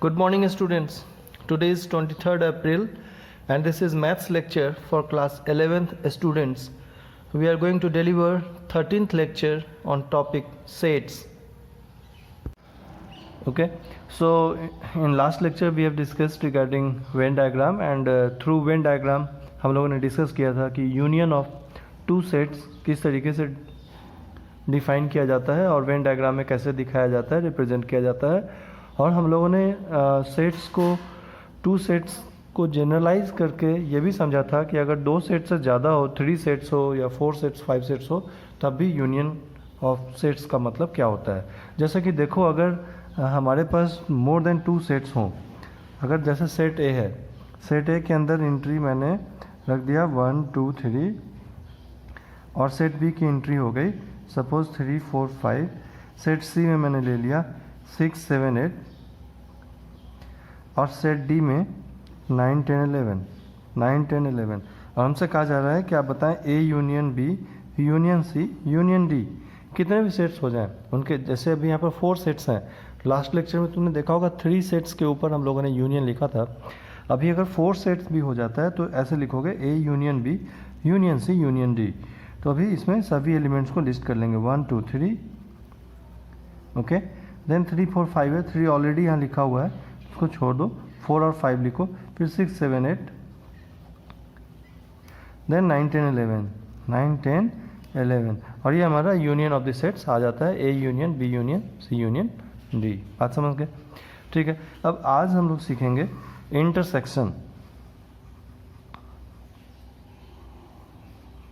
Good morning students. Today is 23rd April and this is maths lecture for class 11th students. We are going to deliver 13th lecture on topic sets. Okay, so in last lecture we have discussed regarding Venn diagram and through Venn diagram हम लोगों ने discuss किया था कि union of two sets किस तरीके से define किया जाता है और वेन डायग्राम में कैसे दिखाया जाता है, रिप्रेजेंट किया जाता है। और हम लोगों ने सेट्स को टू सेट्स को जनरलाइज करके ये भी समझा था कि अगर दो सेट से ज़्यादा हो, 3 सेट्स हो या 4 सेट्स 5 सेट्स हो, तब भी यूनियन ऑफ सेट्स का मतलब क्या होता है। जैसे कि देखो, अगर हमारे पास मोर देन 2 सेट्स हों, अगर जैसे सेट ए है, सेट ए के अंदर एंट्री मैंने रख दिया 1 2 3 और सेट बी की एंट्री हो गई सपोज 3 4 5। सेट सी में मैंने ले लिया 6 7 8 और सेट डी में 9 10 11। और हमसे कहा जा रहा है कि आप बताएं A union B union C union D कितने भी सेट्स हो जाएं उनके। जैसे अभी यहाँ पर 4 सेट्स हैं, लास्ट लेक्चर में तुमने देखा होगा 3 सेट्स के ऊपर हम लोगों ने यूनियन लिखा था। अभी अगर 4 सेट्स भी हो जाता है तो ऐसे लिखोगे A union B union C union D. तो अभी इसमें सभी एलिमेंट्स को लिस्ट कर लेंगे 1 2 3 ओके। देन 3 4 5 है, 3 ऑलरेडी यहाँ लिखा हुआ है, उसको छोड़ दो, 4 और 5 लिखो, फिर 6 7 8 देन 9 10 11 और ये हमारा यूनियन ऑफ द सेट्स आ जाता है, A union B union C union D. बात समझ गए? ठीक है, अब आज हम लोग सीखेंगे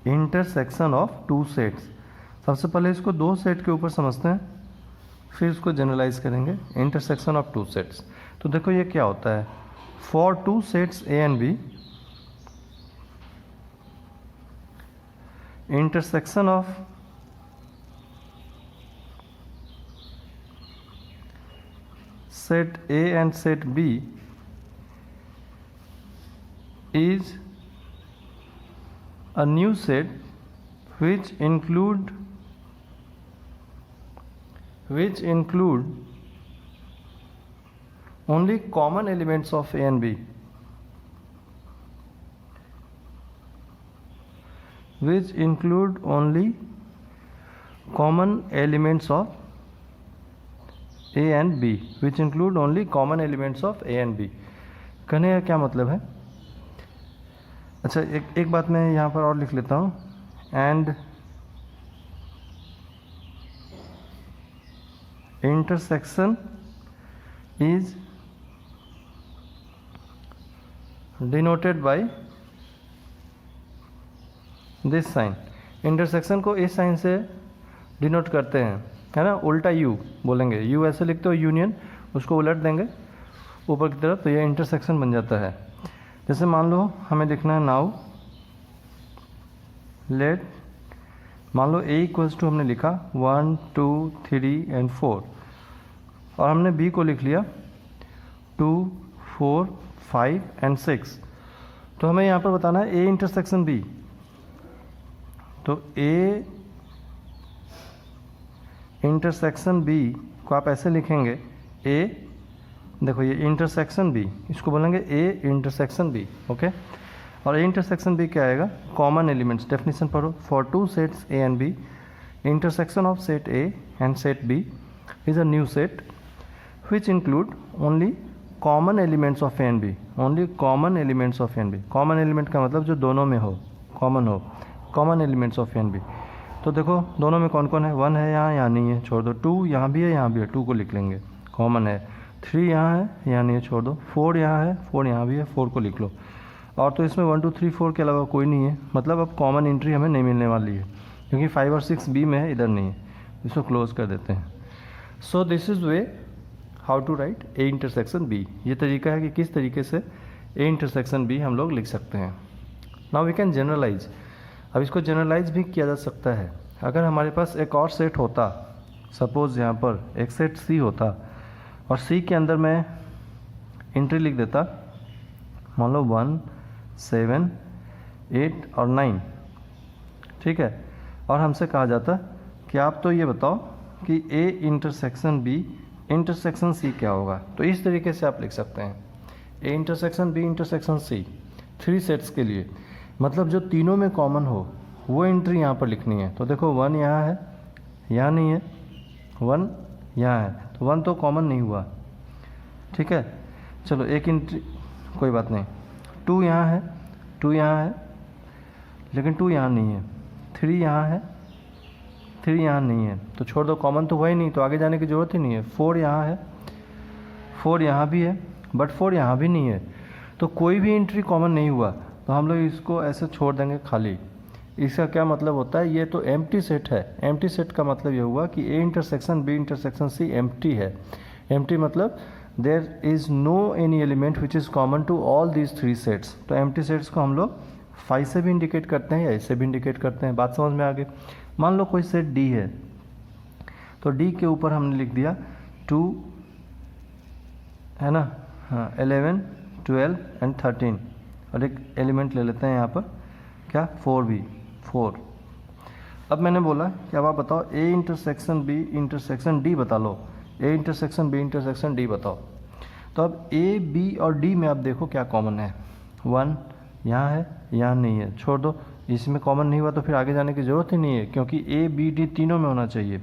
इंटरसेक्शन ऑफ टू सेट्स। सबसे पहले इसको दो सेट के ऊपर समझते हैं, फिर इसको जनरलाइज करेंगे। इंटरसेक्शन ऑफ टू सेट्स, तो देखो ये क्या होता है। For two sets A and B, intersection of set A and set B is a new set which include only common elements of A and B, which include only common elements of A and B, which include only common elements of A and B। कहने का क्या मतलब है? अच्छा, एक बात मैं यहाँ पर और लिख लेता हूँ, and intersection is denoted by this sign. Intersection को इस साइन से डिनोट करते हैं, है ना, उल्टा यू बोलेंगे, यू ऐसे लिखते हो यूनियन, उसको उलट देंगे ऊपर की तरफ, तो ये इंटरसेक्शन बन जाता है। जैसे मान लो हमें लिखना है नाउ लेट, मान लो ए इक्वल्स टू हमने लिखा 1 2 3 एंड 4 और हमने बी को लिख लिया 2 4 5 एंड 6। तो हमें यहाँ पर बताना है ए इंटरसेक्शन बी। तो ए इंटरसेक्शन बी को आप ऐसे लिखेंगे, ए देखो ये इंटरसेक्शन बी, इसको बोलेंगे ए इंटरसेक्शन बी, ओके। और ए इंटरसेक्शन बी क्या आएगा? Common elements. डेफिनेशन पढ़ो, for two sets A and B, intersection of set A and set B is a new set which include only common elements of A and B, only common elements of A and B. Common element का मतलब जो दोनों में हो, common हो, common elements of A and B. तो देखो दोनों में कौन कौन है, 1 है यहाँ नहीं है, छोड़ दो। 2 यहाँ भी है, यहाँ भी है, 2 को लिख लेंगे, कॉमन है। 3 यहाँ है, यहाँ नहीं है, छोड़ दो। 4 यहाँ है, 4 यहाँ भी है, 4 को लिख लो। और तो इसमें 1 2 3 4 के अलावा कोई नहीं है, मतलब अब कॉमन एंट्री हमें नहीं मिलने वाली है, क्योंकि 5 और 6 बी में है, इधर नहीं है। इसको क्लोज कर देते हैं। So this is way how to write A intersection B. ये तरीका है कि किस तरीके से ए इंटरसेक्शन बी हम लोग लिख सकते हैं। Now we can generalise. अब इसको जनरलाइज भी किया जा सकता है। अगर हमारे पास एक और सेट होता, सपोज यहाँ पर एक सेट सी होता और सी के अंदर मैं एंट्री लिख देता, मान लो 1 7 8 और 9, ठीक है। और हमसे कहा जाता कि आप तो ये बताओ कि A intersection B intersection C क्या होगा, तो इस तरीके से आप लिख सकते हैं A intersection B intersection C 3 sets के लिए, मतलब जो तीनों में कॉमन हो वो एंट्री यहाँ पर लिखनी है। तो देखो 1 यहाँ है, यहाँ नहीं है, 1 यहाँ है, तो 1 तो कॉमन नहीं हुआ, ठीक है। चलो एक एंट्री, कोई बात नहीं, 2 यहाँ है, 2 यहाँ है, लेकिन 2 यहाँ नहीं है, 3 यहाँ है, 3 यहाँ नहीं है, तो छोड़ दो, कॉमन तो हुआ ही नहीं, तो आगे जाने की ज़रूरत ही नहीं है। 4 यहाँ है, 4 यहाँ भी है, बट 4 यहाँ भी नहीं है, तो कोई भी एंट्री कॉमन नहीं हुआ, तो हम लोग इसको ऐसे छोड़ देंगे खाली। इसका क्या मतलब होता है, ये तो एम्प्टी सेट है। एम्प्टी सेट का मतलब ये हुआ कि A intersection B intersection C empty है। एम्प्टी मतलब there is no any element which is common to all these 3 sets. तो एम्प्टी सेट्स को हम लोग 5 से भी इंडिकेट करते हैं या इससे भी इंडिकेट करते हैं। बात समझ में आ गई। मान लो कोई सेट डी है, तो डी के ऊपर हमने लिख दिया 2 है ना, हाँ 11 12 एंड 13, और एक एलिमेंट ले लेते हैं यहाँ पर क्या 4 भी 4। अब मैंने बोला कि अब आप बताओ A intersection B intersection D बता लो, A intersection B intersection D बताओ। तो अब ए बी और डी में आप देखो क्या कॉमन है, 1 यहाँ है, यहाँ नहीं है, छोड़ दो, इसमें कॉमन नहीं हुआ तो फिर आगे जाने की ज़रूरत ही नहीं है, क्योंकि ए बी डी तीनों में होना चाहिए।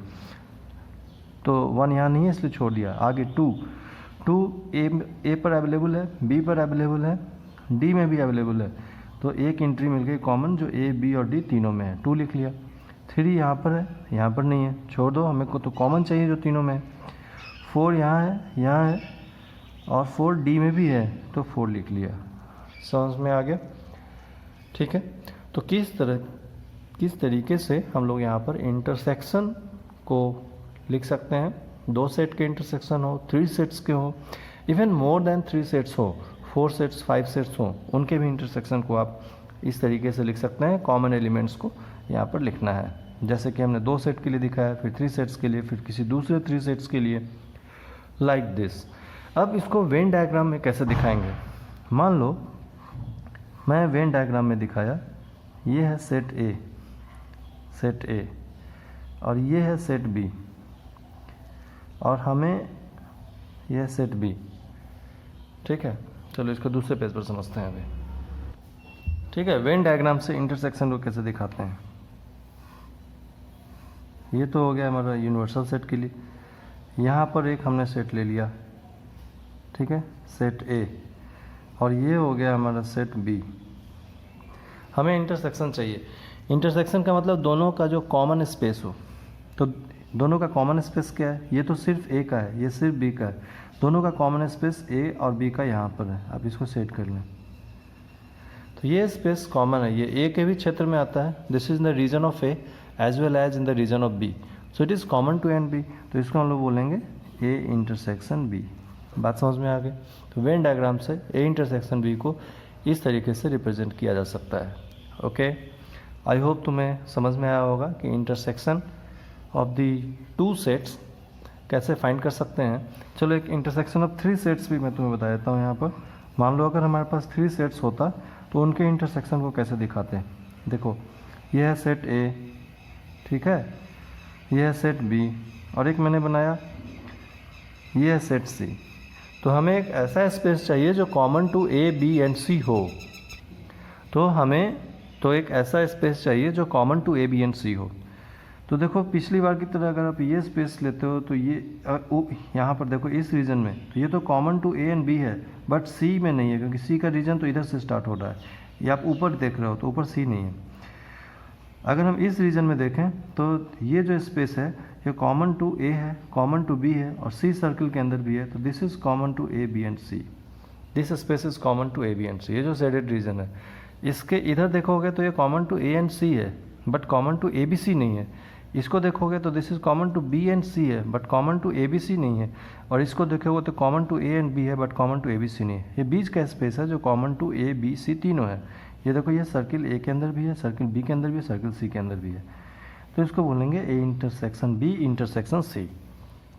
तो 1 यहाँ नहीं है इसलिए छोड़ दिया। आगे 2 ए पर अवेलेबल है, बी पर अवेलेबल है, डी में भी अवेलेबल है, तो एक एंट्री मिल गई कॉमन जो ए बी और डी तीनों में है, 2 लिख लिया। 3 यहाँ पर है, यहाँ पर नहीं है, छोड़ दो, हमें को तो कॉमन चाहिए जो तीनों में है। 4 यहाँ है, यहाँ है, और 4 डी में भी है, तो 4 लिख लिया। समझ में आ गया, ठीक है। तो किस तरीके से हम लोग यहाँ पर इंटरसेक्शन को लिख सकते हैं। 2 सेट के इंटरसेक्शन हो, 3 सेट्स के हो, इवन मोर देन 3 सेट्स हो, 4 सेट्स 5 सेट्स हो, उनके भी इंटरसेक्शन को आप इस तरीके से लिख सकते हैं। कॉमन एलिमेंट्स को यहाँ पर लिखना है, जैसे कि हमने 2 सेट के लिए दिखाया, फिर 3 सेट्स के लिए, फिर किसी दूसरे 3 सेट्स के लिए, लाइक दिस। अब इसको वेन डायग्राम में कैसे दिखाएंगे। मान लो मैं वेन डायग्राम में दिखाया, ये है सेट ए और ये है सेट बी, और हमें यह सेट बी, ठीक है। चलो इसको दूसरे पेज पर समझते हैं अभी, ठीक है। वेन डायग्राम से इंटरसेक्शन को कैसे दिखाते हैं। ये तो हो गया हमारा यूनिवर्सल सेट के लिए। यहाँ पर एक हमने सेट ले लिया, ठीक है, सेट ए, और ये हो गया हमारा सेट बी। हमें इंटरसेक्शन चाहिए। इंटरसेक्शन का मतलब दोनों का जो कॉमन स्पेस हो। तो दोनों का कॉमन स्पेस क्या है, ये तो सिर्फ ए का है, ये सिर्फ बी का है। दोनों का कॉमन स्पेस ए और बी का यहाँ पर है। आप इसको सेट कर लें, तो ये स्पेस कॉमन है, ये ए के भी क्षेत्र में आता है। This is the region of A as well as in the region of B, so it is common to A and B. तो इसको हम लोग बोलेंगे ए इंटरसेक्शन बी। बात समझ में आ गई। तो वेन डायग्राम से ए इंटरसेक्शन बी को इस तरीके से रिप्रेजेंट किया जा सकता है। ओके, आई होप तुम्हें समझ में आया होगा कि इंटरसेक्शन ऑफ दी 2 सेट्स कैसे फाइंड कर सकते हैं। चलो एक इंटरसेक्शन ऑफ 3 सेट्स भी मैं तुम्हें बता देता हूँ। यहाँ पर मान लो अगर हमारे पास 3 सेट्स होता तो उनके इंटरसेक्शन को कैसे दिखाते हैं। देखो यह है सेट ए, ठीक है, यह है सेट बी, और एक मैंने बनाया यह है सेट सी। तो हमें एक ऐसा स्पेस चाहिए जो common to A B and C हो। तो एक ऐसा स्पेस चाहिए जो common to A B and C हो। तो देखो पिछली बार की तरह अगर आप ये स्पेस लेते हो तो ये यहाँ पर देखो इस रीजन में, तो ये तो common to A and B है, बट सी में नहीं है, क्योंकि सी का रीजन तो इधर से स्टार्ट हो रहा है। ये आप ऊपर देख रहे हो तो ऊपर सी नहीं है। अगर हम इस रीजन में देखें तो ये जो स्पेस है ये कॉमन टू ए है, कॉमन टू बी है, और सी सर्कल के अंदर भी है। तो this is common to A B and C, this space is common to A B and C. ये जो शेडेड रीजन है इसके इधर देखोगे तो ये common to A and C है, but common to A B C नहीं है। इसको देखोगे तो this is common to B and C है, but common to A B C नहीं है। और इसको देखोगे तो common to A and B है, but common to A B C नहीं है। ये बीच का स्पेस है जो common to A B C तीनों है। ये देखो ये सर्किल ए के अंदर भी है, सर्किल बी के अंदर भी है, सर्किल सी के अंदर भी है। तो इसको बोलेंगे A intersection B intersection C.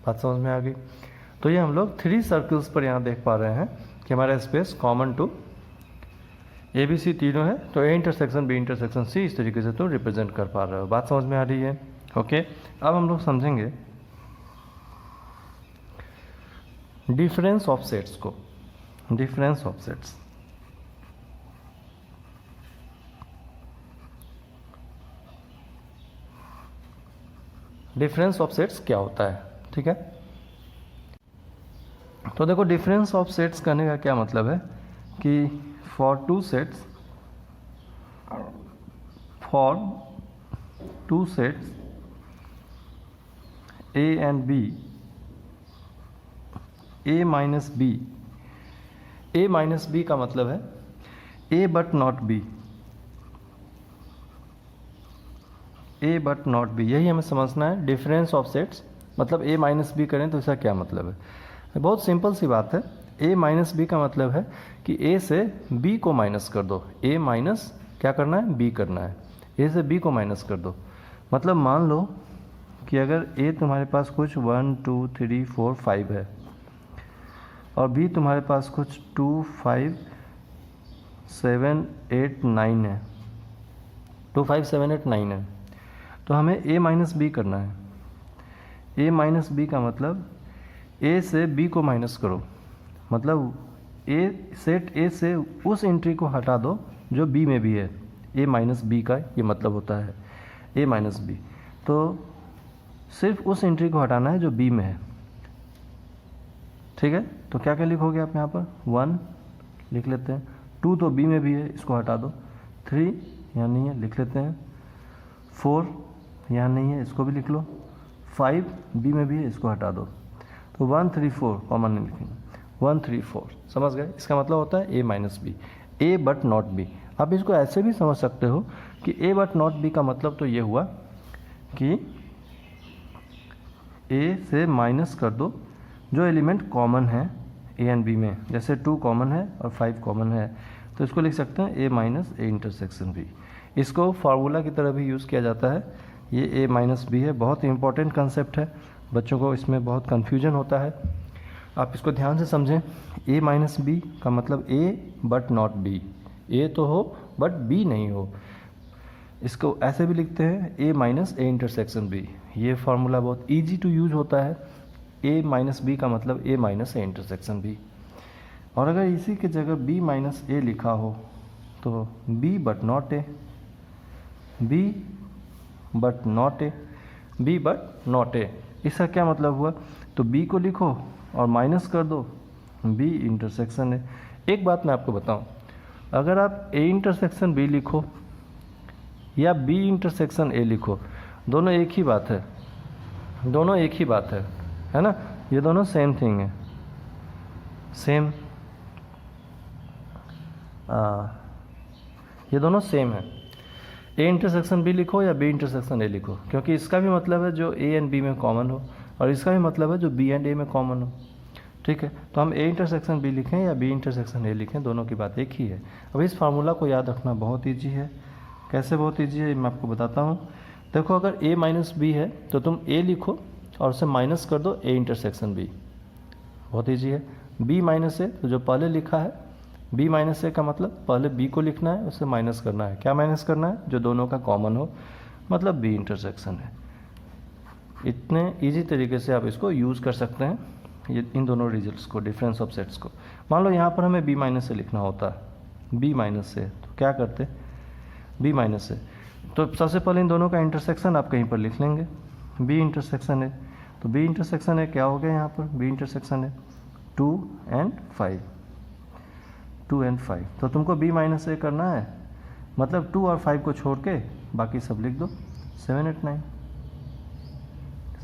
बात समझ में आ गई। तो ये हम लोग 3 सर्कल्स पर यहाँ देख पा रहे हैं कि हमारा space common to A B C तीनों है। तो A intersection B intersection C इस तरीके से तुम रिप्रेजेंट कर पा रहे हो। बात समझ में आ रही है। ओके, अब हम लोग समझेंगे डिफरेंस ऑफ सेट्स को, difference of sets. Difference of sets क्या होता है, ठीक है। तो देखो डिफरेंस ऑफ सेट्स करने का क्या मतलब है कि for two sets A and B, A minus B का मतलब है A but not B, A but not B, यही हमें समझना है। डिफरेंस ऑफ सेट्स मतलब ए माइनस बी करें तो इसका क्या मतलब है। बहुत सिंपल सी बात है। ए माइनस बी का मतलब है कि ए से बी को माइनस कर दो। ए माइनस क्या करना है, बी करना है। ए से बी को माइनस कर दो। मतलब मान लो कि अगर ए तुम्हारे पास कुछ 1 2 3 4 5 है और बी तुम्हारे पास कुछ 2 5 7 8 9 है, 2 5 7 8 9 है, तो हमें ए माइनस बी करना है। ए माइनस बी का मतलब ए से बी को माइनस करो, मतलब सेट ए से उस एंट्री को हटा दो जो बी में भी है। ए माइनस बी का ये मतलब होता है ए माइनस बी। तो सिर्फ उस एंट्री को हटाना है जो बी में है, ठीक है। तो क्या क्या लिखोगे आप यहाँ पर, 1 लिख लेते हैं, 2 तो बी में भी है, इसको हटा दो, 3 यहाँ नहीं है, लिख लेते हैं, 4 यहाँ नहीं है, इसको भी लिख लो, 5 बी में भी है, इसको हटा दो। तो 1 3 4 कॉमन नहीं लिखेंगे, 1 3 4, समझ गए। इसका मतलब होता है A minus B, A but not B. आप इसको ऐसे भी समझ सकते हो कि ए बट नॉट बी का मतलब तो ये हुआ कि ए से माइनस कर दो जो एलिमेंट कॉमन है ए एंड बी में। जैसे 2 कॉमन है और 5 कॉमन है, तो इसको लिख सकते हैं ए माइनस ए इंटरसेक्शन बी। इसको फार्मूला की तरह भी यूज़ किया जाता है। ये ए माइनस बी है, बहुत ही इंपॉर्टेंट कंसेप्ट है, बच्चों को इसमें बहुत कन्फ्यूजन होता है। आप इसको ध्यान से समझें। ए माइनस बी का मतलब ए बट नॉट बी, ए तो हो बट बी नहीं हो। इसको ऐसे भी लिखते हैं ए माइनस ए इंटरसेक्शन बी। ये फार्मूला बहुत इजी टू यूज होता है। ए माइनस बी का मतलब ए माइनस ए इंटरसेक्शन बी। और अगर इसी की जगह बी माइनस ए लिखा हो तो B but not A, B but not A, B but not A. इसका क्या मतलब हुआ, तो बी को लिखो और माइनस कर दो, बी इंटरसेक्शन ए। एक बात मैं आपको बताऊं, अगर आप ए इंटरसेक्शन बी लिखो या बी इंटरसेक्शन ए लिखो, दोनों एक ही बात है, दोनों एक ही बात है ना। ये दोनों सेम थिंग है, सेम, ये दोनों सेम है। ए इंटरसेक्शन बी लिखो या बी इंटरसेक्शन ए लिखो, क्योंकि इसका भी मतलब है जो ए एंड बी में कॉमन हो और इसका भी मतलब है जो बी एंड ए में कॉमन हो, ठीक है। तो हम ए इंटरसेक्शन बी लिखें या बी इंटरसेक्शन ए लिखें, दोनों की बात एक ही है। अब इस फार्मूला को याद रखना बहुत ईजी है। कैसे बहुत ईजी है मैं आपको बताता हूँ। देखो अगर ए माइनस बी है तो तुम ए लिखो और उसे माइनस कर दो ए इंटरसेक्शन बी, बहुत ईजी है। बी माइनस ए तो जो पहले लिखा है बी माइनस ए का मतलब पहले बी को लिखना है, उसे माइनस करना है। क्या माइनस करना है, जो दोनों का कॉमन हो, मतलब बी इंटरसेक्शन है। इतने इजी तरीके से आप इसको यूज़ कर सकते हैं, ये इन दोनों रिजल्ट्स को, डिफरेंस ऑफ सेट्स को। मान लो यहाँ पर हमें बी माइनस से लिखना होता है, बी माइनस से, तो क्या करते, बी माइनस से, तो सबसे पहले इन दोनों का इंटरसेक्शन आप कहीं पर लिख लेंगे, बी इंटरसेक्शन है। तो बी इंटरसेक्शन है क्या हो गया यहाँ पर, बी इंटरसेक्शन है 2 and 5, 2 and 5। तो तुमको बी माइनस से करना है, मतलब 2 और 5 को छोड़ के बाकी सब लिख दो, 7 8 9,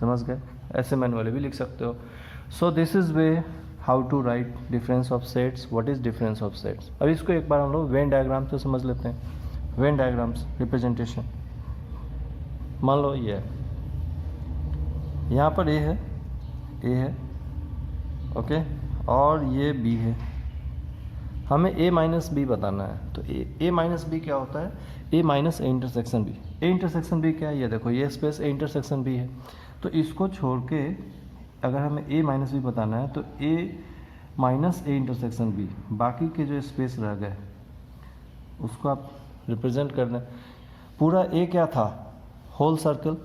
समझ गए। ऐसे मैनुअली भी लिख सकते हो। So this is way how to write difference of sets. What is difference of sets. अब इसको एक बार हम लोग वेन डायग्राम से समझ लेते हैं। वेन डायग्राम्स रिप्रेजेंटेशन, मान लो ये है, यहाँ पर ए है, ओके, और ये बी है। हमें ए माइनस बी बताना है, तो ए माइनस बी क्या होता है, A minus A intersection B. A intersection B क्या है, ये देखो, ये स्पेस ए इंटरसेक्शन बी है। तो इसको छोड़ के अगर हमें ए माइनस बी बताना है तो ए माइनस ए इंटरसेक्शन बी, बाकी के जो स्पेस रह गए उसको आप रिप्रेजेंट कर दें। पूरा ए क्या था, होल सर्कल,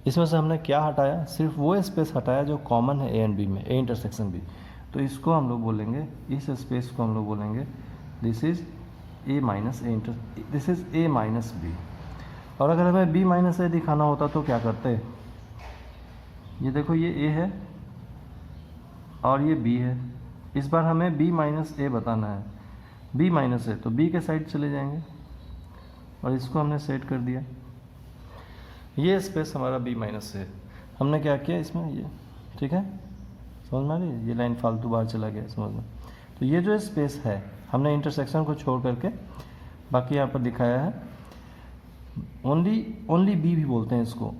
इसमें से हमने क्या हटाया, सिर्फ वो स्पेस हटाया जो कॉमन है ए एंड बी में, ए इंटरसेक्शन बी। तो इसको हम लोग बोलेंगे, इस स्पेस को हम लोग बोलेंगे this is A minus A this is A minus B. और अगर हमें बी माइनस ए दिखाना होता तो क्या करते, ये देखो ये ए है और ये बी है, इस बार हमें बी माइनस ए बताना है। बी माइनस ए तो बी के साइड चले जाएंगे और इसको हमने सेट कर दिया। ये स्पेस हमारा बी माइनस ए, हमने क्या किया इसमें ये, ठीक है, समझ में आ रही है, ये लाइन फालतू बाहर चला गया समझ में। तो ये जो स्पेस है हमने इंटरसेक्शन को छोड़ करके बाकी यहाँ पर दिखाया है, ओनली बी भी बोलते हैं इसको,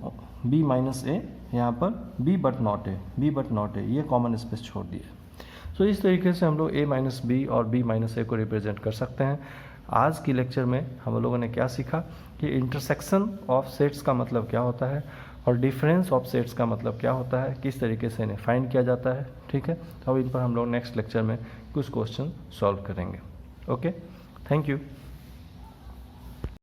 बी माइनस ए, यहाँ पर बी बट नॉट ए, ये कॉमन स्पेस छोड़ दिया। तो इस तरीके से हम लोग ए माइनस बी और बी माइनस ए को रिप्रेजेंट कर सकते हैं। आज की लेक्चर में हम लोगों ने क्या सीखा कि इंटरसेक्शन ऑफ सेट्स का मतलब क्या होता है और डिफरेंस ऑफ सेट्स का मतलब क्या होता है, किस तरीके से इन्हें फाइंड किया जाता है, ठीक है। तो अब इन पर हम लोग नेक्स्ट लेक्चर में कुछ क्वेश्चन सॉल्व करेंगे। Okay, thank you.